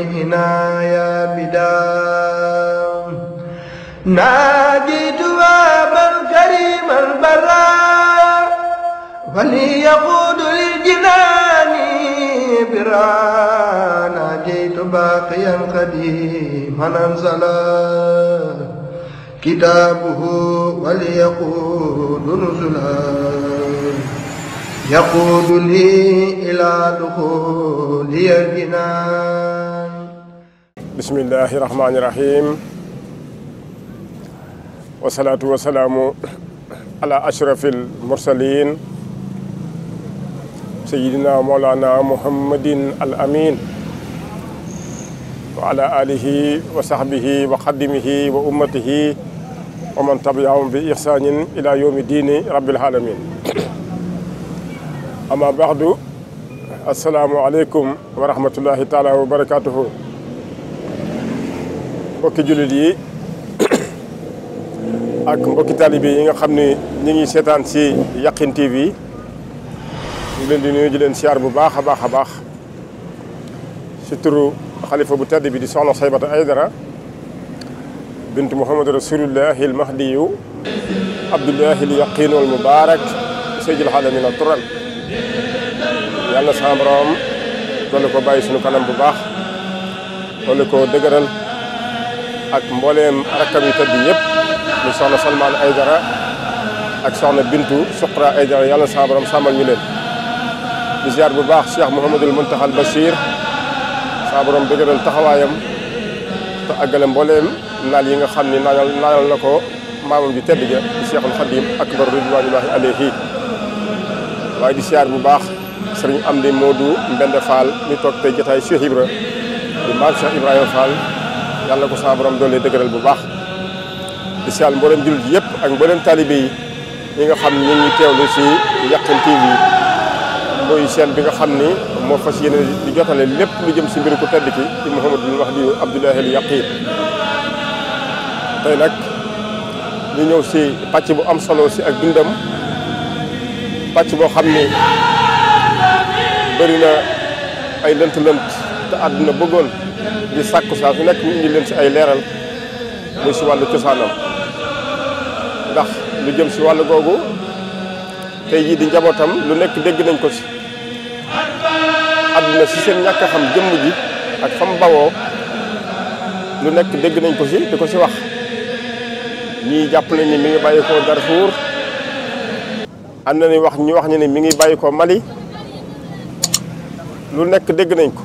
العناية بدام ناجيت بابا كريم البراء وليقود للجنان برا ناجيت باقيا قديما انزلا كتابه وليقود نزلا يقود لي إلى دخولي الجنان. بسم الله الرحمن الرحيم والصلاة والسلام على أشرف المرسلين سيدنا مولانا محمد الأمين وعلى آله وصحبه وخدمه وأمته ومن تبعهم بإحسان إلى يوم الدين رب العالمين. أما بعد السلام عليكم ورحمة الله تعالى وبركاته. mbokki jullit yi ak mbokki taalibe yi nga xam ne ñu ngi seetaan ci Yakhine TV ñu leen di nuyu di leen siyaar bu baax a baax a baax ci turu xalifa bu tedd bi di soxna Saybata Aydara bint Muhammad Rasulullahi al Mahdiyu Abdullahi al Yaqin wal Mubarak Seydil Alamin turan yàlla sama borom doole ko bàyyi suñu kanam bu baax doole ko dëgëral ak mbooleem rakkam yi tëdd yëpp ni soxna Salman Aydara ak soxna Bintu Suqra Aydara yàlla sama borom sàmmal ñu leen di ziar bu baax Cheikh Mouhamadul Muntaxal Bachir sama borom dëgëral taxawaayam te àggale mbooleem naal yi nga xam ni naanal na ko maamam ji tedd ja di Cheikhul Khadim akbar ridwanullahi alayhi waaye di ziar bu baax sëriñ Amdi Modou Mbende Fall mi toog tey jotaay Cheikh Ibra di maam Cheikh Ibrahima Fall yàlla ko sama borom doole dëgëral bu baax di siyaal mboolem jullit yëpp ak mboolem taalibe yi nga xam ñu ngi teewlu si Yakhine TV mooy chaîne bi nga xam ni moo fas yéene di jotale lépp lu jëm si mbiru ku tedd ki di Mouhamadul Mahdi Abdullahi al Yaqin. tey nag ñu ñëw si pàcc bu am solo si ak dundam pàcc boo xam ni bëri na ay lënt-lënt te àdduna bëggoon di sàkku saa su nekk ñu indi leen si ay leeral muy si wàllu cosaanam ndax lu jëm si wàllu googu tey jii di njabootam lu nekk dégg nañ ko si àdduna si seen ñàkk a xam jëmm ji ak fam bawoo lu nekk dégg nañ ko si di ko si wax ñii jàpp nañ ni mi ngi bàyyi ko Darfour am na ni wax ñu wax ñu ne mi ngi bàyyi ko Mali lu nekk dégg nañ ko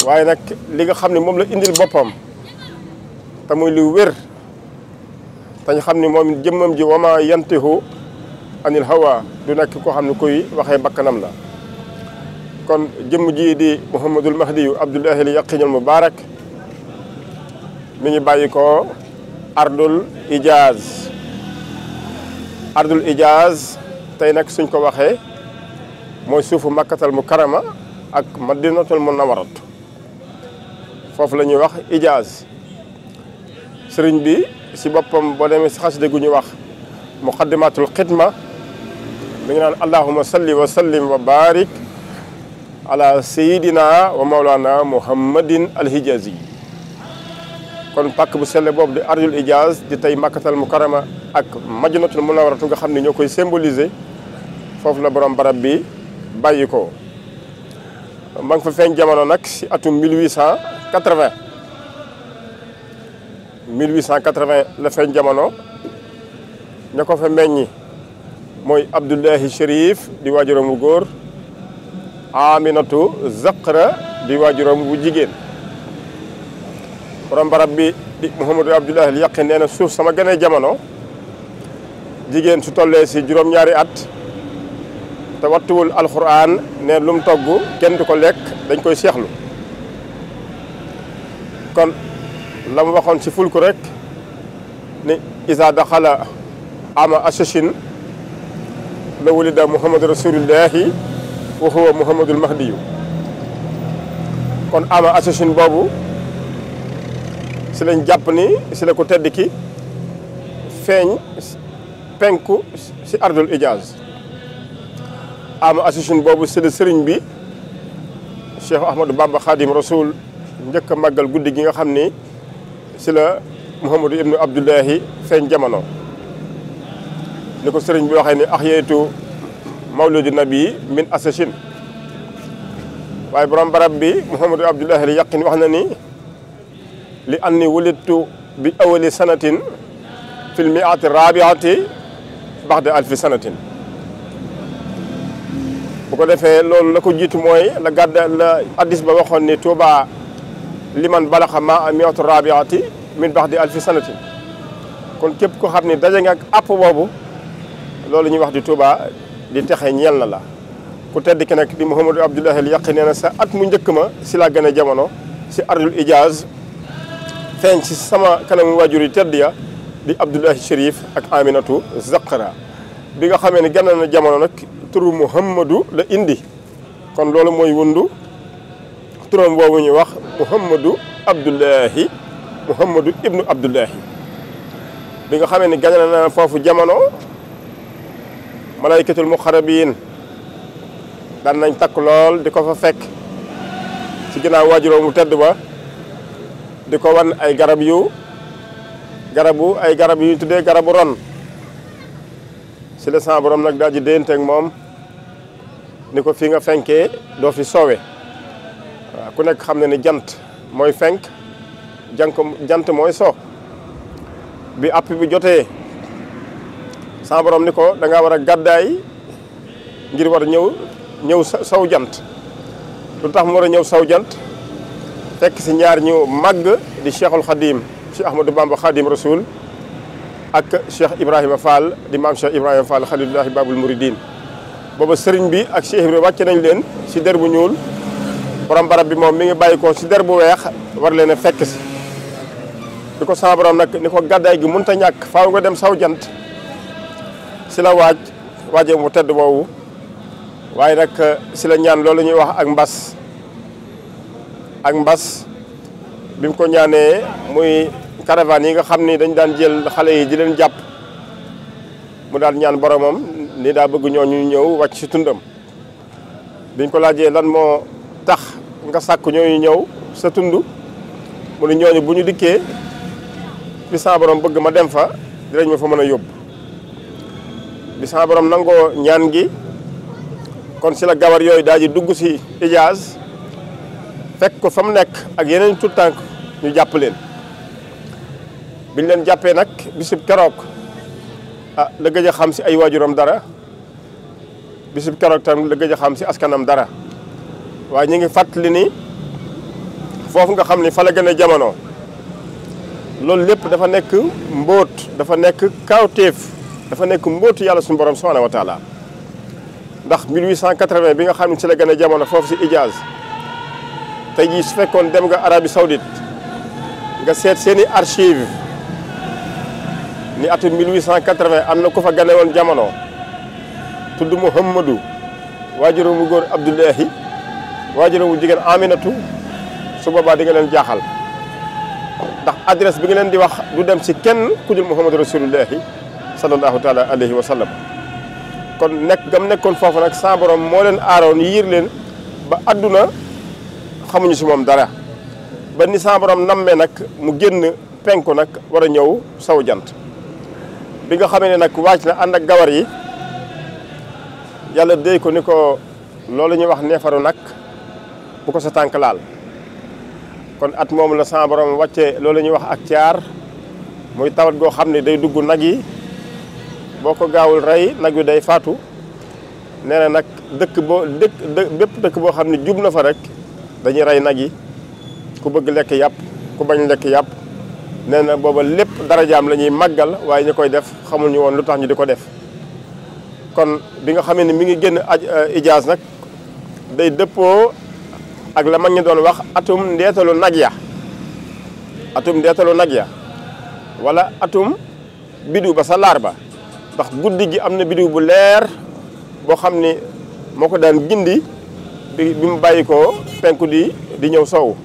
waaye nag li nga xam ne moom la indil boppam te muy lu wér tañ xam ni moom jëmmam ji wama yantihu anil hawa du nekk koo xam ne kuy waxee bakkanam la kon jëmm ji di Mouhamadul Mahdi Abdullahi al Yaqin al Mubarak mi ngi bàyyi ko ardul Ijaz tey nag suñ ko waxee mooy suufu Makkatal Mukarrama ak Madinatul Munawwarat foofu la ñuy wax Ijaz sëriñ bi si boppam boo demee si xasida gu ñuy wax muqaddimatul xidma mi ngi naan allahumma salli wa sallim wa barik ala sayidina wa maulana muhammadin alhijazi kon pàkk bu selle boobu di ardul Ijaz di tey Makkatal Mukarrama ak Madinatul Munawwarat nga xam ne ñoo koy symboliser foofu la borom barab bi bàyyi ko ma ngi fa feeñ jamono nag si atum 1880 la feeñ jamono ña ko fa meññi mooy Abdullahi Chérif di waajuram bu góor Aminatu Zaqra di waajuram bu jigéen borom barab bi di Mouhamadou Abdullahi al Yaqin nee na suuf sama gënee jamono jigéen su tollee si juróom-ñaari at te wattuwul alxuraan ne lu mu togg kenn du ko lekk dañ koy seexlu kon la mu waxoon si fulku rek ni isa daxala ama ashashin la wulida Muhammadu Rasulullahi wa huwa Muhammadul Mahdiyu kon ama ashashin boobu si lañ jàpp ni si la ko tedd ki feeñ penku si ardul Ijaz ama association boobu c'est le sëriñ bi Cheikh Ahmadou Bamba Khadim Rasoul njëkk a màggal guddi gi nga xam ni si la Muhammadu ibnu Abdullahi feeñ jamono ni ko sëriñ bi waxee ni ahyaytu mawludi nabi min asachin waaye borom barab bi Muhammadu Abdullahi al yaqin wax na ni li anni wulidtu bi awali sanatin fil miati rabiati baxda alfi sanatin bu ko defee loolu la ko jiitu mooy la gàdda la addis ba waxoon ni Tuuba liman balaxa ma miatu rabiati min baxdi alfi sanatin kon képp ko xam ne daje nga ak àpp boobu loolu ñuy wax di Tuuba di texe ñeel na la ku tedd ki nag di Muhammadu Abdullahi al yaqin nee na sa at mu njëkk ma si laa gën a jamono si ardul Ijaaz feeñ si sama kanamu waajur yi tedd ya di Abdullahi Chérif ak Aminatu Zaqra bi nga xamee ne gën na jamono nag turu Muhammadu la indi kon loolu mooy wundu turam boobu ñuy wax Muhammadu Abdullahi Muhammadu ibnu Abdullahi bi nga xamee ne gën na foofu jamono malaykatul muqarrabiin daan nañ takk lool di ko fa fekk ci ginnaaw waajuroo mu tedd ba di ko wan ay garab yu tuddee garabu ron si la sa borom nag daal di dénteeg moom ni ko fi nga fenkee doo fi soowe waaw ku nekk xam ne ni jant mooy fenk jant mooy so bi app bi jotee sa borom ni ko da ngaa war a gàddaay ngir war a ñëw saw jant lu tax mu war a ñëw saw jant fekk si ñaar ñu màgg di Cheikhul Khadim Cheikh Ahmadou Bamba Khadim Rasoul ak Cheikh Ibrahima Fall di maam Cheikh Ibrahima Fall Khalilullahi Babul Mouridine booba sëriñ bi ak Cheikh Ibrahima wàcce nañ leen si der bu ñuul borom barab bi moom mi ngi bàyyi ko si der bu weex war leen a fekk si di ko sama borom nag ni ko gàddaay gi mënut a ñàkk faaw nga dem saw jant si la waajee mu tedd boobu waaye nag si la ñaan loolu ñuy wax ak mbas bi mu ko ñaanee muy caravane yi nga xam ni dañ daan jël xale yi di leen jàpp mu daal ñaan boromam ni daa bëgg ñooñu ñëw wàcc si tundam biñ ko laajee lan moo tax nga sàkk ñooñu ñëw sa tund mu ne ñooñu bu ñu dikkee bi sa borom bëgg ma dem fa dinañ ma fa mën a yóbbu bi sa borom nangoo ñaan gi kon si la gawar yooyu daal di dugg si Ijaaz fekk ko fa mu nekk ak yeneen tout tànk ñu jàpp leen biñ leen jàppee nag bisub keroog la gëj a xam si ay waajuram dara bisub keroog tam la gëj a xam si askanam dara waaye ñu ngi fàttali ni foofu nga xam ni fa la gën a jamono loolu lépp dafa nekk mbóot dafa nekk kawteef dafa nekk mbóotu yàlla suñu borom subhanahu wa taala ndax 1880 bi nga xam ne ci la gën a jamono foofu si Ijaaz tey jii su fekkoon dem nga Arabie Saoudite nga seet seeni archive ni atum 1880 am na ku fa gane woon jamono tudd Muhammadu waajuram mu góor Abdullahi waajuram mu jigéen Aminatu su boobaa di nga leen jaaxal ndax adresse bi nga leen di wax du dem si kenn ku dul Muhammadu Rasulullahi sallallahu taala alayhi wa sallam kon nekk gam nekkoon foofu nag sa borom moo leen aaroon yiir leen ba adduna xamuñu si moom dara ba ni sa borom nammee nag mu génn penku nag war a ñëw saw jant bi nga xamee ne nag wàcc na ànd ak gawar yi yàlla déy ko ni ko loolu ñuy wax neefaru nag bu ko sa tànk laal kon at moom la sa borom wàccee loolu ñuy wax ak caar muy tawat goo xam ne day dugg nag yi boo ko gaawul rey nag wi day faatu nee na nag bépp dëkk boo xam ne jub na fa rek dañuy rey nag yi ku bëgg lekk yàpp ku bañ lekk yàpp nee na booba lépp darajaam la ñuy màggal waaye ñu koy def xamuñu woon lu tax ñu di ko def kon bi nga xamee ne mi ngi génn Ijaaz nag day dëppoo ak la mag ñi doon wax atum ndeetalu nag ya wala atum bidiw ba sa laar ba ndax guddi gi am na bidiw bu leer boo xam ni moo ko daan gindi bi mu bàyyi ko penku di ñëw sow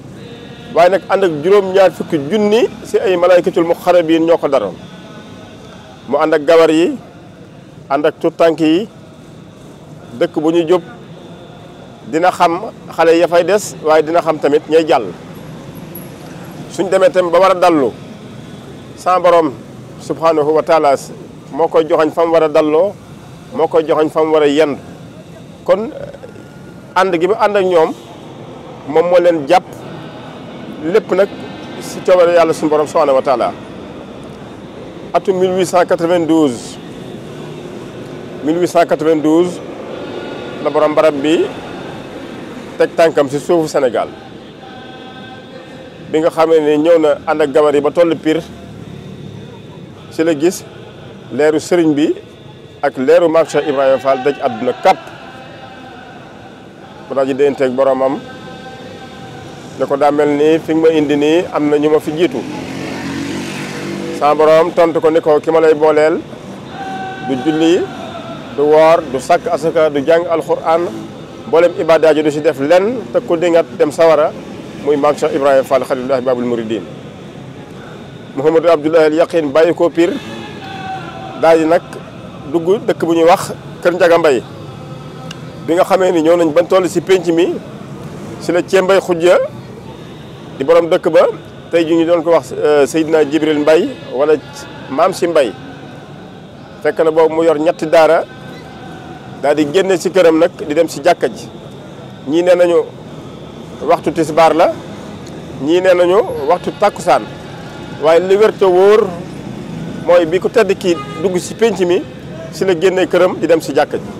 waaye nag ànd ak juróom-ñaar fukki junni si ay malaykatul muqarrabiin ñoo ko daroon mu ànd ak gawar yi ànd ak tuttànk yi dëkk bu ñu jub dina xam xale ya fay des waaye dina xam tamit ñay jàll suñ demee tam ba war a dallu sa borom subhanahu wa taala moo koy joxoñ fa mu war a dalloo moo koy joxoñ fa mu war a yendu kon ànd gi ba ànd ak ñoom moom moo leen jàpp lépp nag si coobare yàlla suñu borom subhanahu wa taala atum 1892 la borom barab bi teg tànkam si suufu Sénégal bi nga xamee ni ñëw na ànd ak gawar yi ba toll Pire ci la gis leeru sëriñ bi ak leeru Maam Cheikh Ibrahima Fall daj àdduna kàpp mu daal di dénteeg boromam ne ko daa mel ni fi nga ma indi nii am na ñu ma fi jiitu sa borom tontu ko ni ko ki ma lay booleel du julli du woor du sàkk asaka du jàng alquran mboolem ibaada ji du si def lenn te ku dingat dem sawara muy Maam Cheikh Ibrahima Fall xalilullahi babul muridin Mouhamadou Abdoulahi al Yaqin bàyyi ko Pire daal di nag dugg dëkk bu ñuy wax Kër Njaga Mbay bi nga xamee ni ñëw nañ ban toll si pénc mi si la Ceembay Xujja di borom dëkk ba tey ji ñu doon ko wax Seydina Jibril Mbay wala Maam si Mbay fekk na boobu mu yor ñetti daara daal di génne si këram nag di dem si jàkka ji ñii nee nañu waxtu tisbaar la ñii nee nañu waxtu takkusaan waaye li wér te wóor mooy bi ku tedd kii dugg si pénc mi si la génnee këram di dem si jàkka ji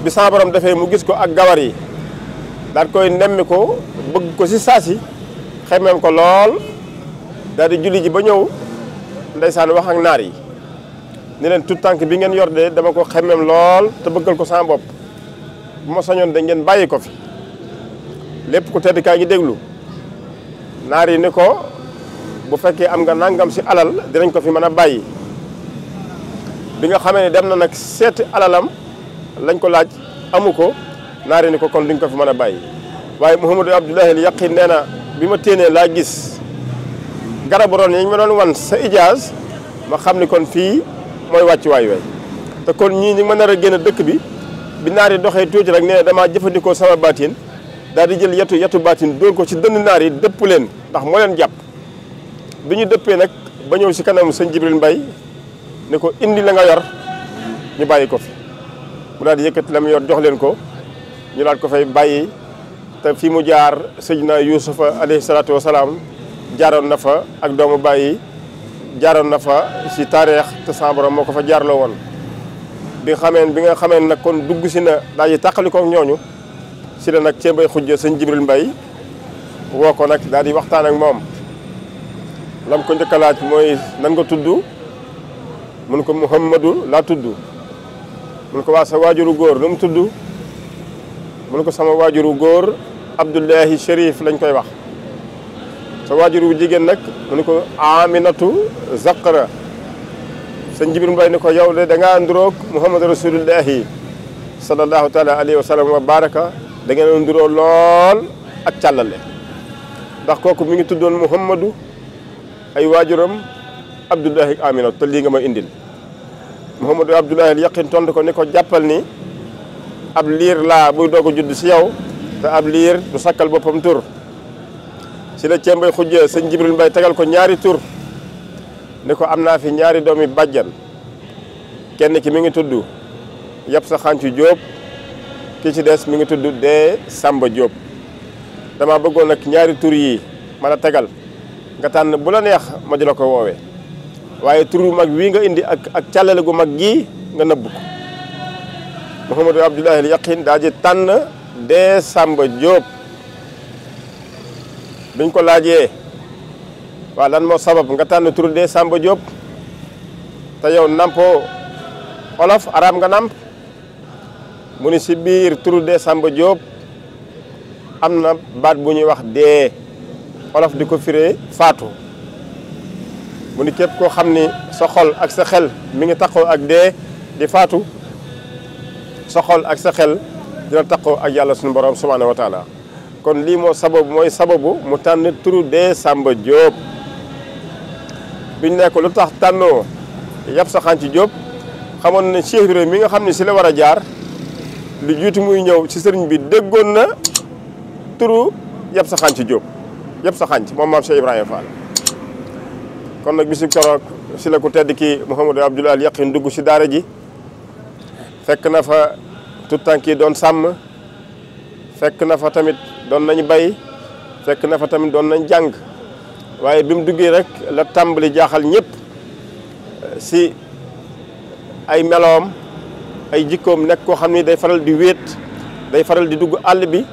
bi sa borom defee mu gis ko ak gawar yi daal koy nemmi ko bëgg ko si saasi xemeem ko lool daal di julli ji ba ñëw ndeysaan wax ak naar yi ni leen tout tànk bi ngeen yor de dama ko xemeem lool te bëggal ko sama bopp bu ma sañoon da ngeen bàyyi ko fi lépp ku tedd kaa ngi déglu naar yi ni ko bu fekkee am nga nangam si alal dinañ ko fi mën a bàyyi bi nga xamee ne dem na nag seeti alalam lañ ko laaj amu ko naar yi ni ko kon duñ ko fi mën a bàyyi waaye Mouhamadou Abdoulahi al Yaqin nee na bi ma téenee laa gis garabu ron yi ñu ma doon wan sa ijaaz ma xam ni kon fii mooy wàcc waay way te kon ñii ñi ma nar a génn dëkk bi naar yi doxee tuuti rek nee na damaa jëfandikoo sama baatin daal di jël yetu baatin dóor ko ci dënn naar yi dëpp leen ndax moo leen jàpp bi ñu dëppee nag ba ñëw si kanam sëñ Jibril Mbay ne ko indi la nga yor ñu bàyyi ko fi mu daal di yëkkati la mu yor jox leen ko ñu daal ko fay bàyyi te fi mu jaar Seydina Yuusufa alayhi salaatu wasalaam jaaroon na fa ak doomu bàyyi jaaroon na fa si taarix te sa borom moo ko fa jaarloo woon bi nga xamee nag kon dugg si na daal di tàqali ko ñooñu si la nag Ceembay Xujja sëñ Jibril Mbay woo ko nag daal di waxtaan ak moom lam ko njëkk a laaj mooy nan nga tudd mun ko Muhammadu laa tudd mun ko waa sa waajuru góor nu mu tudd mun ko sama waajuru góor Abdullahi Chérif lañ koy wax sa waajuru jigéen nag mun ko Aminatu Zaqra sëñ Jibril Mbay ni ko yow de da ngaa nduroog Muhammadu Rasulullahi sallallahu taala alayhi wa sallam wa baraka da ngeen nduroo lool ak càllale ndax kooku mi ngi tuddoon Muhammadu ay waajuram Abdullahi Aminatu te lii nga ma indil Mouhamadou Abdoulahi al Yaqin tontu ko ni ko jàppal ni ab liir laa buy doog a judd si yow te ab liir du sakkal boppam tur si la Ceembay Xujja sëñ Jibril Mbay tegal ko ñaari tur ni ko am naa fi ñaari doomi bàjjan kenn ki mi ngi tudd Yab sa Xàncu Jóob ki ci des mi ngi tudd Dee Samba Jóob dama bëggoon nag ñaari tur yi ma la tegal nga tànn bu la neex ma di la ko woowee waaye tur bu mag wii nga indi ak càllale gu mag gii nga nëbb ko Mouhamadou Abdoulahi al Yaqin daa ji tànn Dee Samba Jóob biñ ko laajee waaw lan moo sabab nga tànn tur Dee Samba Jóob te yow nampoo olof arab nga namp mu ni si biir tur Dee Samba Jóob am na baat bu ñuy wax dee olof di ko firee faatu mu ni képp koo xam ni sa xol ak sa xel mi ngi taxaw ak dee di faatu sa xol ak sa xel dina taxaw ak yàlla suñu borom subhanahu wa taala kon lii moo mooy sababu mu tànn turu Dee Samba Jóob biñ ne ko lu tax tànnoo Yab sa Xàncu Jóob xamoon ne Cheikh Ibrahima mi nga xam ne si la war a jaar lu jiitu muy ñëw ci sëriñ bi déggoon na turu Yab sa Xàncu Jóob yëpp sa xànc moom maam Cheikh Ibrahima Fall. kon nag bisu keroog si la ku tedd ki Mouhamadou Abdoul Al Yakhine dugg si daara ji fekk na fa tout tànk yi doon sàmm fekk na fa tamit doon nañ bay fekk na fa tamit doon nañ jàng waaye bi mu duggee rek la tàmbali jaaxal ñëpp si ay meloom ay jikkoom nekk koo xam ni day faral di wéet day faral di dugg àll bi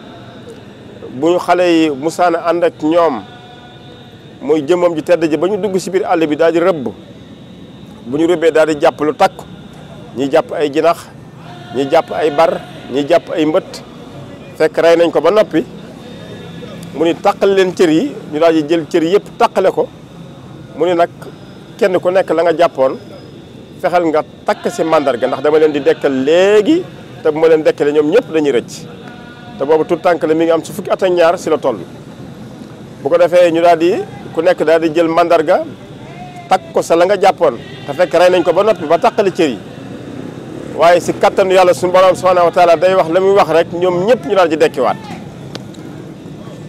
bu ñu xale yi musaana ànd ak ñoom muy jëmmam ji tedd ji ba ñu dugg si biir àll bi daal di rëbb bu ñu rëbbee daal di jàpp lu takku ñi jàpp ay jinax ñi jàpp ay bar ñi jàpp ay mbët fekk rey nañ ko ba noppi mu ni taqal leen cër yi ñu daal di jël cër yëpp taqale ko mu ni nag kenn ku nekk la nga jàppoon fexeel nga takk si mandarga ndax dama leen di dekkal léegi te bu ma leen dekkale ñoom ñëpp dañuy rëcc te boobu tout tànk la mi ngi am si fukki at ak ñaar si la toll bu ko defee ñu daal di ku nekk daal di jël mandarga takk ko sa la nga jàppoon te fekk rey nañ ko ba noppi ba taqale cër yi waaye si kattanu yàlla suñu borom subhanahu wa taala day wax la muy wax rek ñoom ñëpp ñu daal di dekkiwaat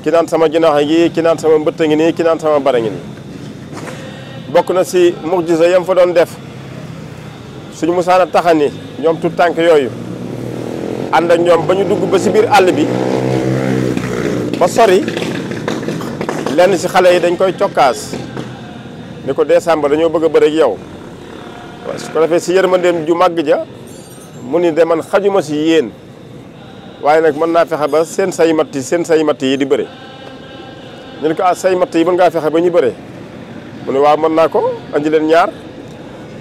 ki naan sama jinax gi ki naan sama mbëtt ngi nii ki naan sama bara ngi nii bokk na si mujjiza yam fa doon def suñu musaana taxani ñoom tout tànk yooyu ànd ak ñoom ba ñu dugg ba si biir àll bi ba sori lenn si xale yi dañ koy cokkaas ni ko décembre dañoo bëgg a bëre ak yow su ko defee si yërmandeem ju màgg ja mu ni de man xajuma si yéen waaye nag mën naa fexe ba seen say matt yi di bëre ñu ne ko say matt yi mën ngaa fexe ba ñu bëre mu ne waaw mën naa ko andi leen ñaar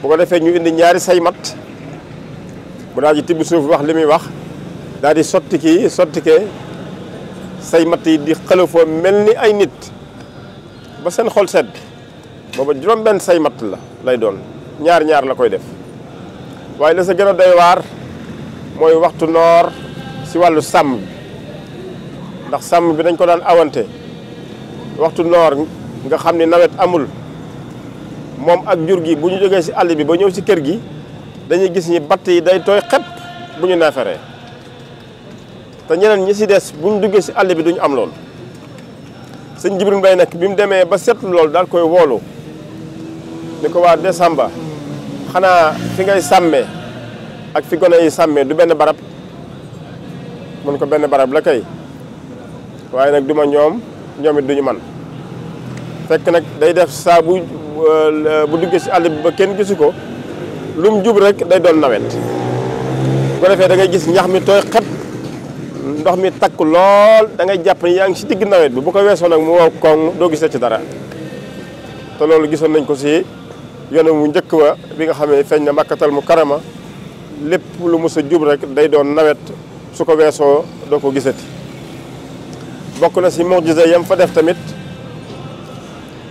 bu ko defee ñu indi ñaari say matt mu daal di tibb suuf wax li muy wax daal di sotti kee say matt yi di xalafoo mel ni ay nit ba seen xol sedd booba juróom benn say matt la lay doon ñaar la koy def waaye la sa gën a doy waar mooy waxtu noor si wàllu sàmm ndax sàmm bi dañ ko daan awante waxtu noor nga xam ni nawet amul moom ak jur gi bu ñu jógee si àll bi ba ñëw si kër gi dañuy gis ni batt yi day tooy xepp bu ñu neeferee te ñeneen ñi si des bu ñu duggee si àll bi duñu am lool sëñ Jibril Mbay nag bi mu demee ba seetlu loolu daal koy woolu ni ko waa décembre xanaa fi ngay sàmmee ak fi gone yi sàmmee du benn barab mun ko benn barab la kay waaye nag duma ñoom it duñu man fekk nag day def saa bu duggee si àll bi ba kenn gisu ko lu mu jub rek day doon nawet bu ko defee da ngay gis ñax mi tooy xet ndox mi takk lool da ngay jàpp ni yaa ngi si digg nawet bi bu ko weesoo nag mu wow koŋ doo gisee ci dara te loolu gisoon nañ ko si yoon mu njëkk wa bi nga xam ne feeñ na Makkatal Mukarrama lépp lu mos a jub rek day doon nawet su ko weesoo doo ko gisati bokk na si mujiza yam fa def tamit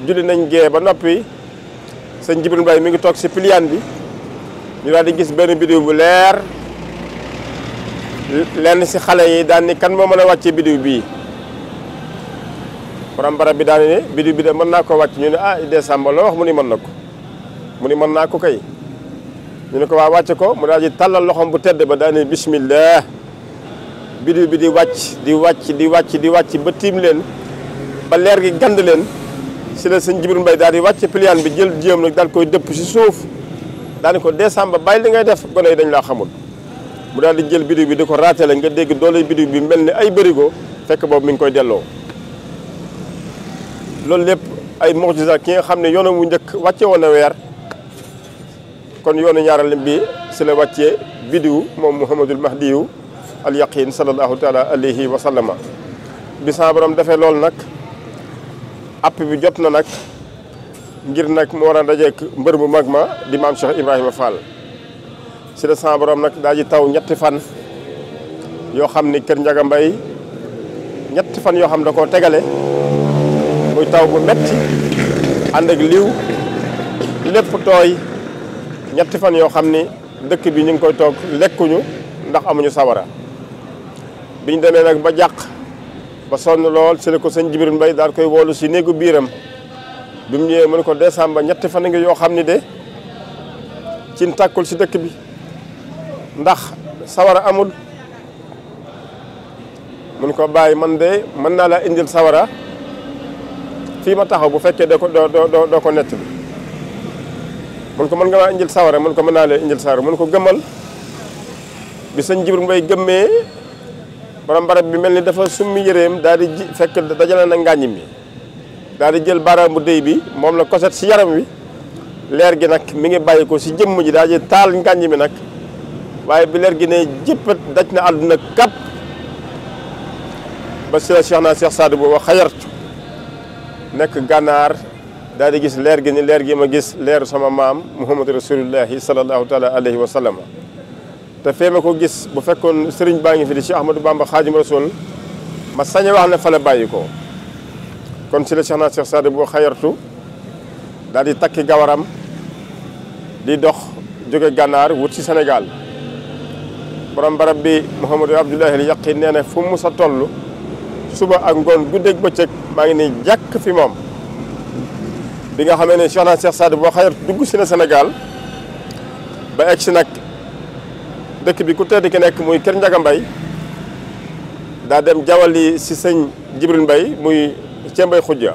julli nañ gee ba noppi sëñ Jibril Mbaye mi ngi toog si piliyaan bi ñu daal di gis benn biddiw bu leer lenn si xale yi daan ni kan moo mën a wàccee biddiw bii borom barab bi daan ni biddiw bi de mën naa ko wàcc ñu ne décembre la wax mu ni mën na ko mu ni mën naa ko kay ñu ne ko waa wàcce ko mu daal di tàllal loxoom bu tedd ba daan ni bismillah biddiw bi di wàcc ba tiim leen ba leer gi gand leen si la sëñ Jibril Mbay daal di wàcce piliyaan bi jël jiyam nag daal koy dëpp si suuf daal di ko décembre bàyyi li ngay def gone yi dañ laa xamul mu daal di jël biddiw bi di ko raatale nga dégg doole biddiw bi mel ni ay bërigo fekk boobu mi ngi koy delloo loolu lépp ay mujiza ki nga xam ne yoonam wu njëkk wàcce woon na weer kon yoonu ñaaral bi si la wàccee biddiw moom Muhammadul Mahdiyu al Yaqiin sallallahu taala alayhi wa sallama bi sa borom defee loolu nag app bi jot na nag ngir nag mu war a dajeek mbër mu mag ma di maam Cheikh Ibrahima Fall si la sa borom nag daal di taw ñetti fan yoo xam ni kër Njaga Mbay ñetti fan yoo xam da koo tegale muy taw bu metti ànd ak liw lépp tooy ñetti fan yoo xam ni dëkk bi ñu ngi koy toog lekkuñu ndax amuñu sawara biñ demee nag ba jàq ba sonn lool si la ko sëñ Jibril Mbay daal koy woolu si néegu biiram bi mu ñëwee mu ne ko décembre ñetti fan ngi yoo xam ni de cin tàkkul si dëkk bi ndax sawara amul mun ko bàyyi man de mën naa laa indil sawara fii ma taxaw bu fekkee doo ko nett bi mun ko mën nga maa indil sawara mun ko mën naa leen indil sawara mun ko gëmmal bi sëñ Jibril Mbay gëmmee borom barab bi mel ni dafa summi yëreem daal di fekk dajale na ngàññi mi daal di jël baaraamu déy bi moom la koset si yaram wi leer gi nag mi ngi bàyyi ko si jëmm ji daal di taal ngàññi mi nag waaye bi leer gi ne jëppat daj na àdduna kap ba si la Cheikh Saadu booba xayartu nekk gànnaar daal di gis leer gi ni leer gi ma gis leeru sama maam Muhammadu Rasulullahi sallallahu taala alayhi wa sallam te fee ma ko gis bu fekkoon sëriñ baa ngi fi di Cheikh Ahmadou Bamba Xaadim Rasul ma sañ a wax ne fa la bàyyi ko kon si la Cheikh Saadu boo xayartu daal di takki gawaram di dox jóge gànnaar wut ci Sénégal borom barab bi Mouhamadou Abdoulahi al Yaqin nee na fu mu sa toll suba ak ngoon guddeeg bëccëg maa ngi ni jàkk fi moom bi nga xamee ne Cheikh Saadu boo xayartu dugg si na Sénégal ba egg si nag dëkk bi ku tedd ki nekk muy Kër Njaga Mbay daa dem jawali si sëñ Jibril Mbay muy Cembay Xujja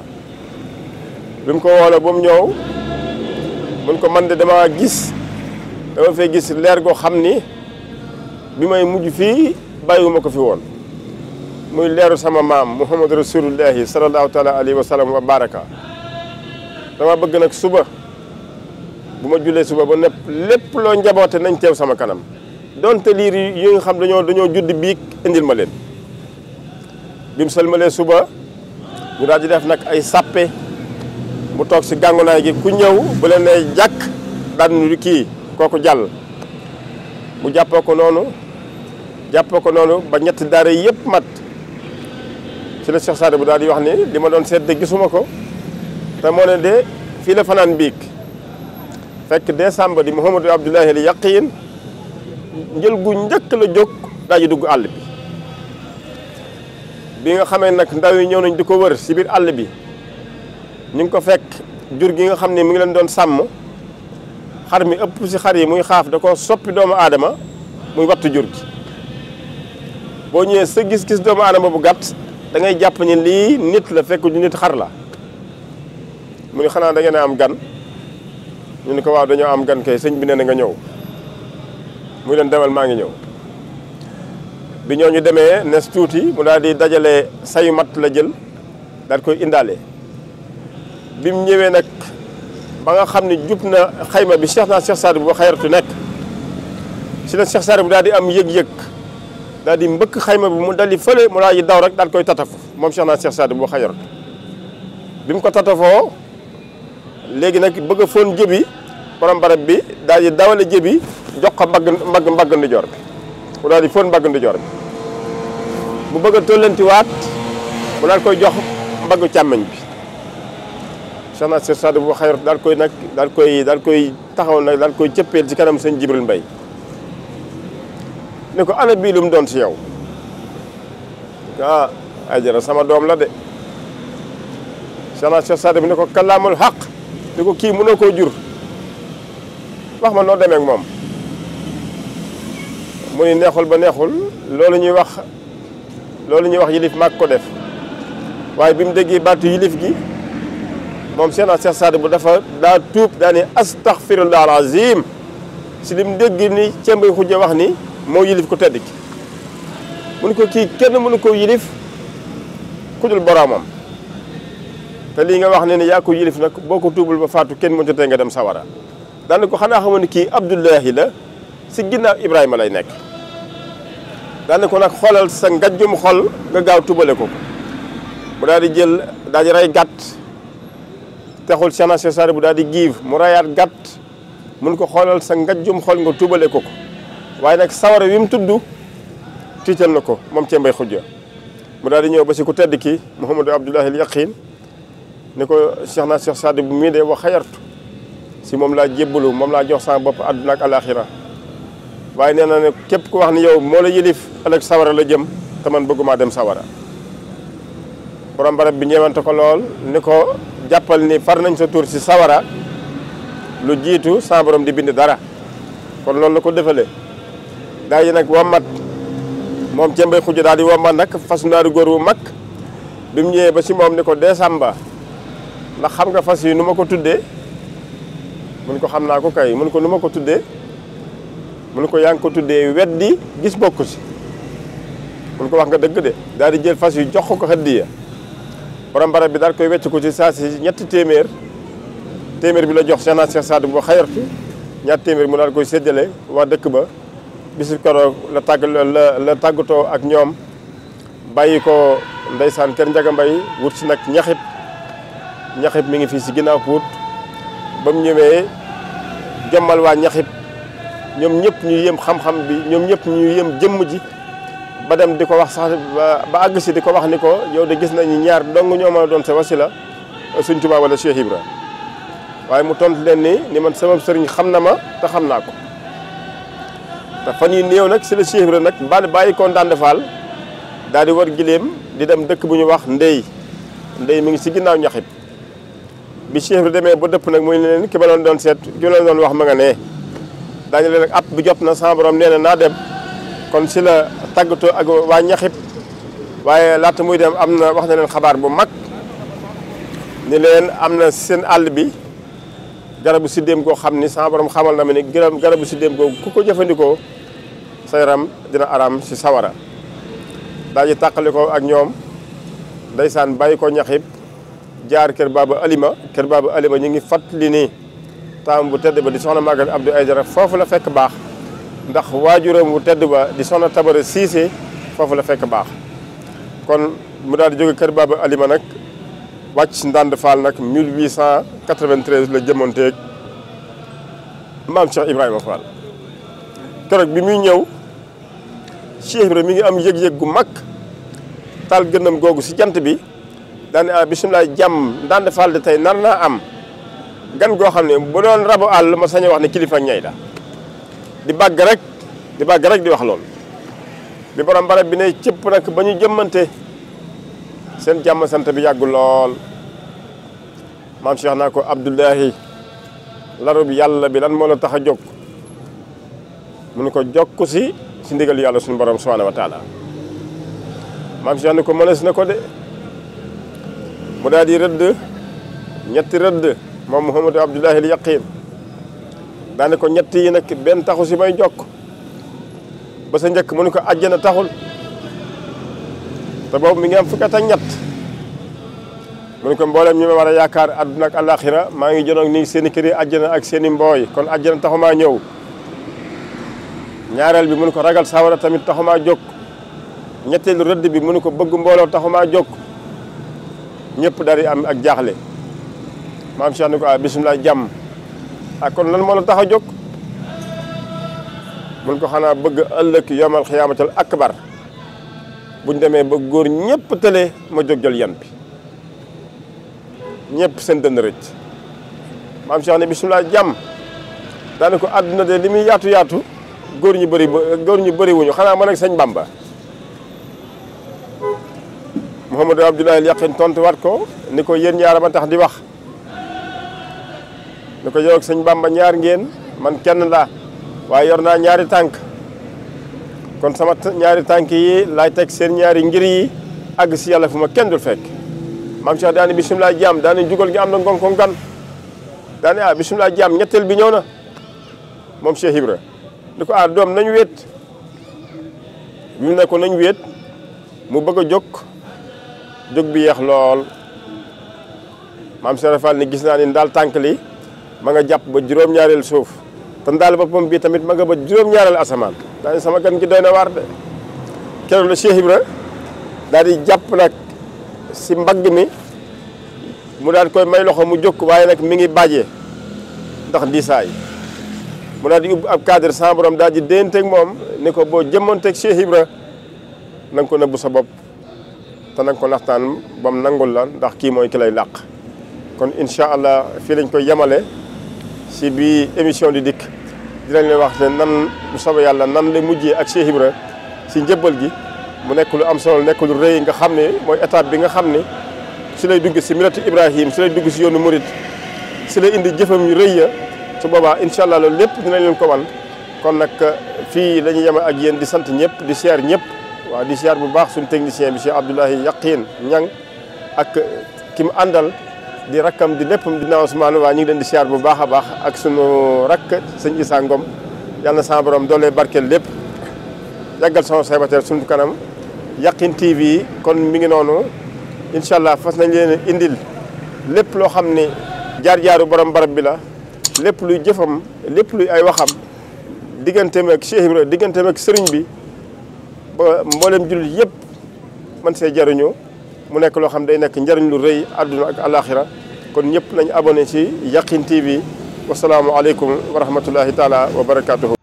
bi mu ko woola ba mu ñëw mun ko man de dama fay gis leer goo xam ni bi may mujj fii bàyyiwuma ko fi woon muy leeru sama maam Muhammadu Rasulullahi sallallahu taala alayhi wa sallam wa baraka dama bëgg nag suba bu ma jullee suba ba nepp lépp loo njaboote nañ teew sama kanam donte liir yi nga xam dañoo judd biig indil ma leen bi mu sëlmalee suba ñu daal di def nag ay sàppe mu toog si gàngunaay gi ku ñëw bu leen nee jàkk daan nu kii kooku jàll mu jàppoo ko noonu ba ñetti daara yëpp mat ci la Cheikh Saadu bu daal di wax ni li ma doon seet de gisuma ko te moo ne de fii la fanaan biig fekk décembre di Mouhamadou Abdoulahi al Yaqin njël gu njëkk la jóg daal di dugg àll bi nga xamee nag ndaw yi ñëw nañ di ko wër si biir àll bi ñu ngi ko fekk jur gi nga xam ne mi ngi leen doon sàmm xar mi ëpp si xar yi muy xaaf da ko soppi doomu aadama muy wattu jur gi boo ñëwee sa gis-gis doomu aadama bu gàtt da ngay jàpp ni lii nit la fekk ñu nit xar la mu ni xanaa da ngeen am gan ñu ni ko waaw dañoo am gan kay sëñ bi nee na nga ñëw muy leen demal maa ngi ñëw bi ñoo ñu demee nes tuuti mu daal di dajale sayu matt la jël daal koy indaale bi mu ñëwee nag ba nga xam ne jub na xayma bi Cheikh Saadu bu xayartu nekk si la Cheikh Saadu bu daal di am yëg-yëg daal di mbëkk xayma bi mu dal di fële mu daal di daw rek daal koy tatafu moom Cheikh Saadu bu xayartu bi mu ko tatafoo léegi nag bëgg a foon jëbi borom barab bi daal di dawale jëbi jox ko mbagg ndijoor bi mu daal di foon mbagg ndijoor bi mu bëgg a tollantiwaat mu daal koy jox mbaggu càmmeñ bi Cheikh Saadu bu xayartu daal koy taxaw nag daal koy cëppeel ci kanam sëñ Jibril Mbay ni ko ana bii lu mu doon si yow ajara sama doom la de Cheikh Saadu bi ni ko kalaamul xaq ni ko kii mënoo koo jur wax ma noo demee ak moom mu ni neexul ba neexul loolu ñuy wax yilif maag ko def waaye bi mu déggee baatu yilif gi moom Cheikh Saadu bu daa tuub daa ni astaghfirullah alazim si lim dégg ni Cembay Xujja wax ni moo yilif ko tedd ki mu ni ko kii kenn mënu ko yilif ku dul boroomam te lii nga wax ne ni yaa ko yilif nag boo ko tuubul ba faatu kenn mënut a tee nga dem sawara daal ko xanaa xamoon ne kii Abdullahi la si ginnaaw Ibrahima lay nekk daal ko nag xoolal sa ngajjum xol nga gaaw tubale ko mu daal di jël daal di rey gàtt texul Cheikh Saadu bu daal di giif mu rayaat gàtt mun ko xoolal sa ngajjum xol nga tubale ko waaye nag sawara wi mu tudd tiital na ko moom Cembay Xujja mu daal di ñëw ba si ku tedd ki Mouhamadou Abdoulahi al Yaqin ni ko Cheikh Saadu bu mii de wa xayartu si moom laa jébbalu moom laa jox sama bopp àdduna ak alaxira waaye nee na ne képp ku wax ni yow moo la yilif ëllëg sawara la jëm te man bëgguma dem sawara borom barab bi ñeewante ko lool ni ko jàppal ni far nañ sa tur si sawara lu jiitu sa borom di bind dara kon loolu la ko defalee daal di nag wammat moom Cembay Xujja daal di wammat nag fas naaru góor wu mag bi mu ñëwee ba si moom ni ko décembre ndax xam nga fas yi nu ma ko tuddee mun ko xam naa ko kay mun ko nu ma ko tuddee mun ko yaa ngi ko tuddee weddi gis bokku si mun ko wax nga dëgg de daal di jël fas yu jox ko hadiya borom barab bi daal koy wecc ko ci saa si ñetti téeméer bi la jox Cheikh Saad bu xayartu ñaar téeméer mu daal koy séddale waa dëkk ba bisu keroog la tàggatoo ak ñoom bàyyi ko ndeysaan kër Njaga Mbay wut si nag ñaxib mi ngi fii si ginnaaw Pout ba mu ñëwee jommal waa ñaxib ñoom ñëpp ñu yëm xam-xam bi ñoom ñëpp ñu yëm jëmm ji ba dem di ko wax sax ba àgg si di ko wax ni ko yow de gis nañu ñaar dong ñoo mën a doon sa wasila Sëñ Tuubaa wala Cheikh Ibra waaye mu tontu leen ni man sama sëriñ xam na ma te xam naa ko te fan yi néew nag si la Cheikh Ibra nag bàyyi ko Ndande Fall daal di war gileem di dem dëkk bu ñu wax ndey mi ngi si ginnaaw ñaxib bi Cheikh Ibra demee ba dëpp nag muy leen ki ma doon seet ki ma doon wax ma nga ne daañu leen nag at bi jot na sama borom nee na naa dem kon si la tàggatoo ak waa ñaxib waaye laata muy dem am na wax na leen xabaar bu mag ni leen am na seen àll bi garabu siddéem goo xam ni sama borom xamal na ma ni garabu siddéem googu ku ko jëfandikoo sa yaram dina araam si sawara daal di tàqali ko ak ñoom ndeysaan bàyyi ko ñaxib jaar kër Baba Alima ñu ngi fàttali ni taam bu tedd ba di soxna Maguette Abdou Aïdara foofu la fekk baax ndax waajuram bu tedd ba di soxna Tabara Cissé foofu la fekk baax kon mu daal di jóge kër Baba Alima nag wàcc si Ndande Fall nag 1893 la jëmonteeg maam Cheikh Ibrahima Fall keroog bi muy ñëw Cheikh Ibrahima mi ngi am yëg-yëg gu mag taal gënnam googu si jant bi daane bisimilah jàmm Ndande Fall de tey nar naa am gan goo xam ne bu doon rabu àll ma sañ a wax ne kilifa ñay la di bàgg rek di wax loolu bi borom barab bi ne cëpp nag ba ñu jëmmante seen jàmm sant bi yàggu lool maam Cheikh naa ko Abdoulahi larub yàlla bi lan moo la tax a jóg mu ne ko jokku si ndigal yàlla suñu borom subhanahu wa taala maam Cheikh ne ko mënees na ko de mu daal di rëdd ñetti rëdd moom Mouhamadou Abdoulahi al Yaqin daane ko ñett yi nag benn taxu si may jokk ba sa njëkk mu ne ko àjjana taxul te boobu mi ngi am fukki at ak ñett mu ne ko mboolem ñi ma war a yaakaar àdduna ak àllaaxira maa ngi jonoog nii seen i kër yi àjjana ak seen i mbooy kon àjjana taxumaa ñëw ñaareel bi mu ne ko ragal sawara tamit taxumaa jóg ñetteelu rëdd bi mu ne ko bëgg mbooloo taxumaa jóg ñëpp daal di am ak jaaxle maam Cheikh ni ko bisimilah jàmm kon lan moo la tax a jóg mun ko xanaa bëgg ëllëg yomal xiyaamatal akbar buñ demee ba góor ñëpp tëlee ma jóg jël yan bi ñëpp seen dënn rëcc maam Cheikh ne bisimilah jàmm daane ko àdduna de li muy yaatu yaatu góor ñu bëri wuñu xanaa man ak sëñ Bamba Mouhamadou Abdoulahi al Yaqin tontu waat ko ni ko yéen ñaar ma tax di wax ni ko yow ak sëñ Bamba ñaar ngeen man kenn laa waaye yor naa ñaari tànk kon sama ñaari tànk yi laay teg seen ñaari ngir yi àgg si yàlla fu ma kenn dul fekk maam Cheikh daane bisimilah jaam daane jugal gi am na ngon ko gan daane bisimilah jaam ñetteel bi ñëw na moom Cheikh Ibra ni ko doom nañu wéet bi mu ne ko nañu wéet mu bëgg a jóg bi yeex lool maam Cheikh Fall ni gis naa ni daal tànk li ma nga jàpp ba juróom-ñaareel suuf te ndaal boppam bii tamit ma nga ba juróom-ñaareel asamaan daane sama gan gi doy na waar de keroog la Cheikh Ibra daal di jàpp nag si mbagg mi mu daal koy may loxo mu jóg waaye nag mi ngi bàjjee ndax diisaay mu daal di ubbi ab cadre sans borom daal di dénteeg moom ni ko boo jëmmanteeg Cheikh Ibra na nga ko nëbbu sa bopp te na nga ko naxtaan ba mu nangul la ndax kii mooy ki lay làq kon incha allah fii lañ koy yemale si bi émission di dikk dinañ leen wax ne nan bu soobee yàlla nan la mujjee ak Cheikh Ibra si njëbbal gi mu nekk lu am solo nekk lu rëy nga xam ne mooy étape bi nga xam ne si lay dugg si milatu Ibrahim si lay dugg si yoonu Murid si lay indi jëfam yu rëy ya su boobaa incha allah loolu lépp dinañ leen ko wan kon nag fii la ñuy yeme ak yéen di sant ñëpp di siyaar ñëpp waaw di siyaar bu baax suñu technicien bi Cheikh Abdoulahi Yaqin Ñang ak ki mu àndal di rakkam di léppam di naaw Ousmane waa ñu ngi leen di siyaar bu baax a baax ak sunu rakk sëñ Issa Ngom yàlla na sama borom doolee barkeel lépp yàggal sama célibataire sunu kanam. Yakhine TV kon mi ngi noonu incha allah fas nañ leen indil lépp loo xam ni jaar-jaaru borom barab bi la lépp luy jëfam lépp luy ay waxam digganteem ak Cheikh Ibra digganteem ak sëriñ bi ba mboolem jullit yëpp man see jariñu mu nekk loo xam day nekk njariñ lu rëy àdduna ak alaxira kon ñëpp nañ abonné ci Yakhine TV wasalaamu aleykum wa rahmatullahi taala wa barakatuhu